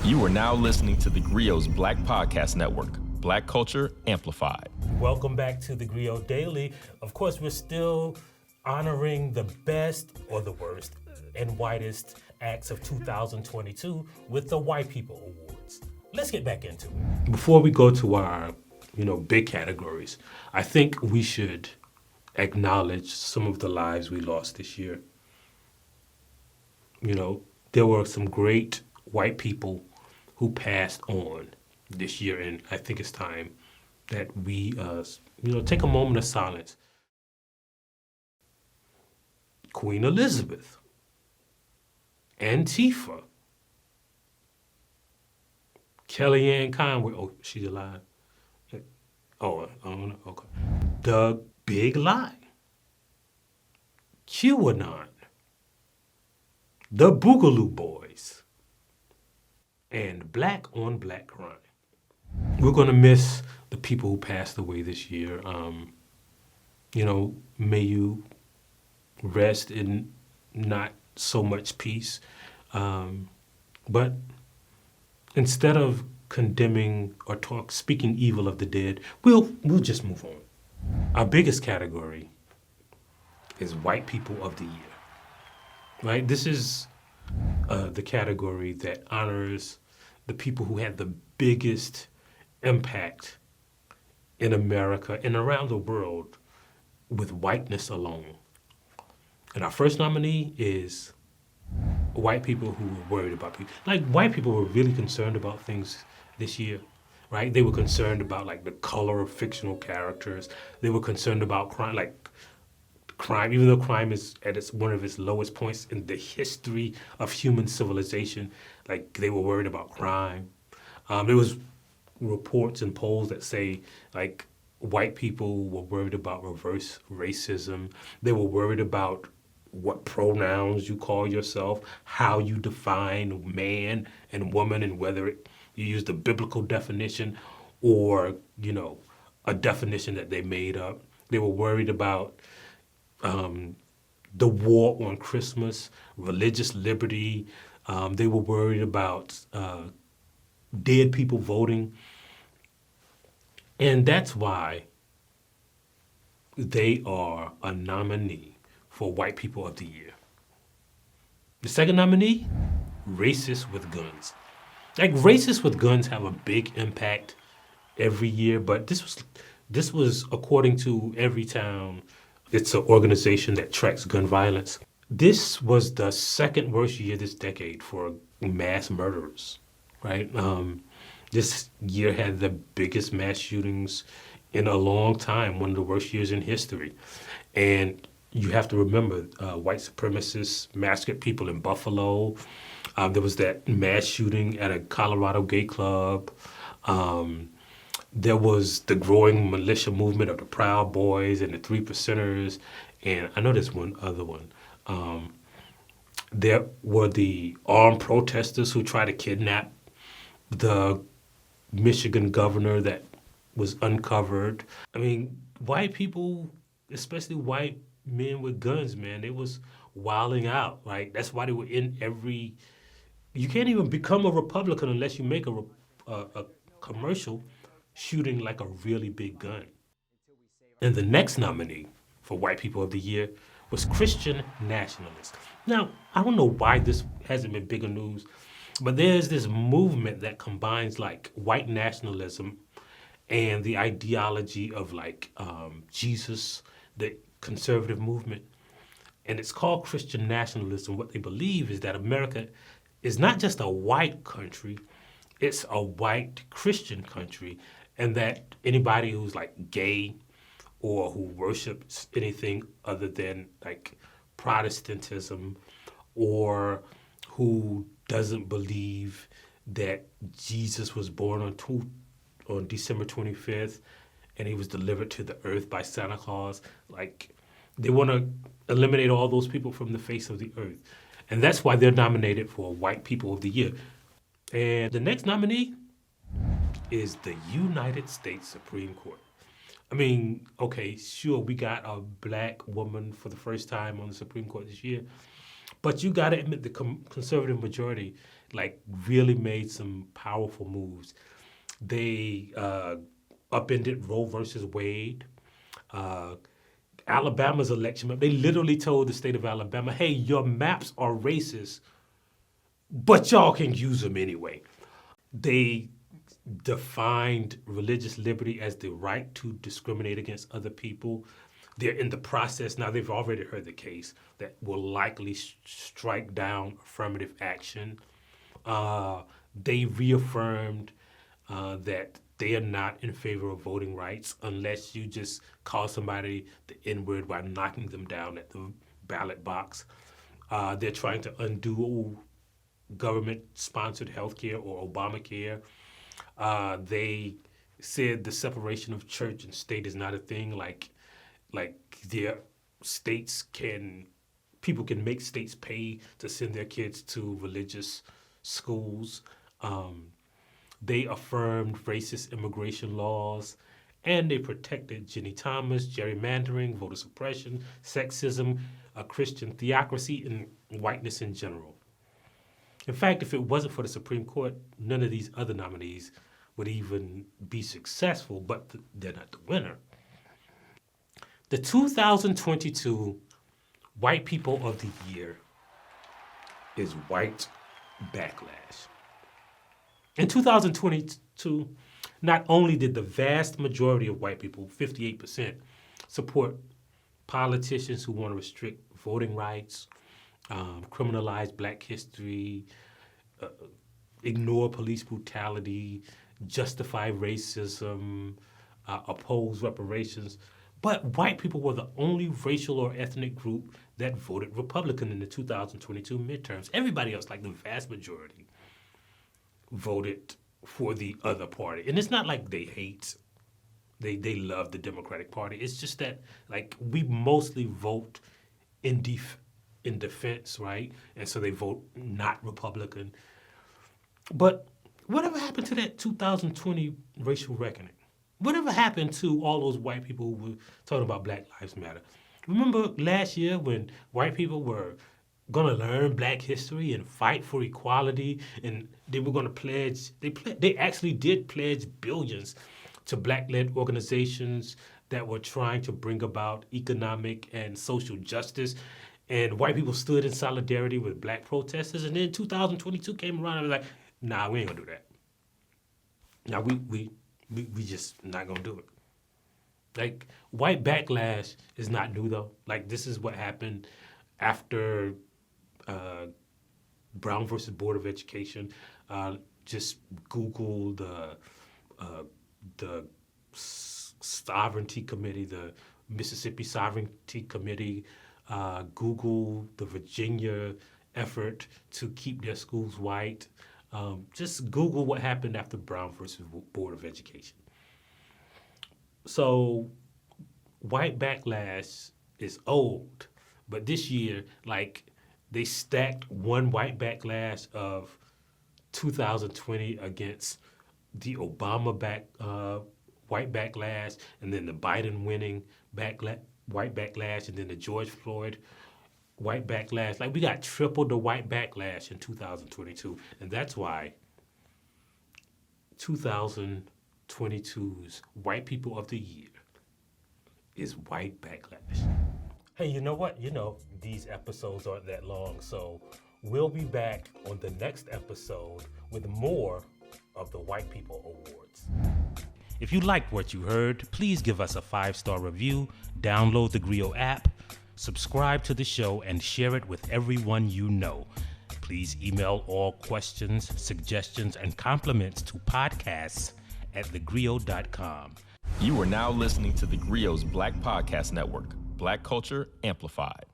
You are now listening to TheGrio's Black Podcast Network, Black Culture Amplified. Welcome back to TheGrio Daily. Of course, we're still honoring the best or the worst and whitest acts of 2022 with the Wypipo Awards. Let's get back into it. Before we go to our, big categories, I think we should acknowledge some of the lives we lost this year. There were some great white people who passed on this year, and I think it's time that we, take a moment of silence. Queen Elizabeth, Antifa, Kellyanne Conway. Oh, she's alive. Oh, I don't know. Okay. The Big Lie, QAnon, the Boogaloo Boys, and black on black crime. We're going to miss the people who passed away this year. May you rest in not so much peace. But instead of condemning or speaking evil of the dead, we'll just move on. Our biggest category is White People of the Year, right? This is the category that honors the people who had the biggest impact in America and around the world with whiteness alone. And our first nominee is white people who were worried about people. Like, white people were really concerned about things this year, right? They were concerned about, the color of fictional characters. They were concerned about crime, even though crime is at one of its lowest points in the history of human civilization. They were worried about crime. There was reports and polls that say, white people were worried about reverse racism. They were worried about what pronouns you call yourself, how you define man and woman, and whether you use the biblical definition or, a definition that they made up. They were worried about the war on Christmas, religious liberty. They were worried about dead people voting. And that's why they are a nominee for White People of the Year. The second nominee, Racists with Guns. Racists with Guns have a big impact every year, but this was according to Everytown. It's an organization that tracks gun violence. This was the second worst year this decade for mass murderers, right? This year had the biggest mass shootings in a long time, one of the worst years in history. And you have to remember, white supremacists massacred people in Buffalo. There was that mass shooting at a Colorado gay club. There was the growing militia movement of the Proud Boys and the Three Percenters. And I know there's one other one. There were the armed protesters who tried to kidnap the Michigan governor that was uncovered. White people, especially white men with guns, man, they was wilding out, right? That's why they were in every... You can't even become a Republican unless you make a commercial shooting a really big gun. And the next nominee for White People of the Year was Christian nationalists. Now, I don't know why this hasn't been bigger news, but there's this movement that combines white nationalism and the ideology of Jesus, the conservative movement. And it's called Christian nationalism. What they believe is that America is not just a white country, it's a white Christian country, and that anybody who's gay or who worships anything other than Protestantism, or who doesn't believe that Jesus was born on December 25th and he was delivered to the earth by Santa Claus, they want to eliminate all those people from the face of the earth. And that's why they're nominated for White People of the Year. And the next nominee is the United States Supreme Court. Okay, sure, we got a black woman for the first time on the Supreme Court this year, but you got to admit the conservative majority like really made some powerful moves. They upended Roe versus Wade. Alabama's election map. They literally told the state of Alabama, hey, your maps are racist, but y'all can use them anyway. They defined religious liberty as the right to discriminate against other people. They're in the process now. They've already heard the case that will likely strike down affirmative action. They reaffirmed that they are not in favor of voting rights unless you just call somebody the N-word while knocking them down at the ballot box. They're trying to undo government-sponsored health care or Obamacare. They said the separation of church and state is not a thing. Like their states people can make states pay to send their kids to religious schools. They affirmed racist immigration laws, and they protected Ginny Thomas, gerrymandering, voter suppression, sexism, a Christian theocracy, and whiteness in general. In fact, if it wasn't for the Supreme Court, none of these other nominees would even be successful, but they're not the winner. The 2022 White People of the Year is white backlash. In 2022, not only did the vast majority of white people, 58%, support politicians who want to restrict voting rights, criminalize Black history, ignore police brutality, justify racism, oppose reparations, but white people were the only racial or ethnic group that voted Republican in the 2022 midterms. Everybody else, like the vast majority, voted for the other party. And it's not like they hate, they love the Democratic Party. It's just that, like, we mostly vote in defense, right? And so they vote not Republican. But whatever happened to that 2020 racial reckoning? Whatever happened to all those white people who were talking about Black Lives Matter? Remember last year when white people were going to learn Black history and fight for equality, and they were going to pledge, they actually did pledge billions to Black-led organizations that were trying to bring about economic and social justice, and white people stood in solidarity with Black protesters, and then 2022 came around and was like, nah, we ain't gonna do that. Now we just not gonna do it. Like, white backlash is not new though. Like, this is what happened after Brown versus Board of Education. Just Google the Sovereignty Committee, the Mississippi Sovereignty Committee. Google the Virginia effort to keep their schools white. Just Google what happened after Brown versus Board of Education. So white backlash is old, but this year, like, they stacked one white backlash of 2020 against the Obama white backlash, and then the Biden winning white backlash, and then the George Floyd white backlash. Like, we got triple the white backlash in 2022, and that's why 2022's White People of the Year is white backlash. Hey, you know what? These episodes aren't that long, so we'll be back on the next episode with more of the White People Awards. If you liked what you heard, please give us a 5-star review, download the TheGrio app, subscribe to the show, and share it with everyone you know. Please email all questions, suggestions, and compliments to podcasts@thegrio.com. You are now listening to TheGrio's Black Podcast Network, Black Culture Amplified.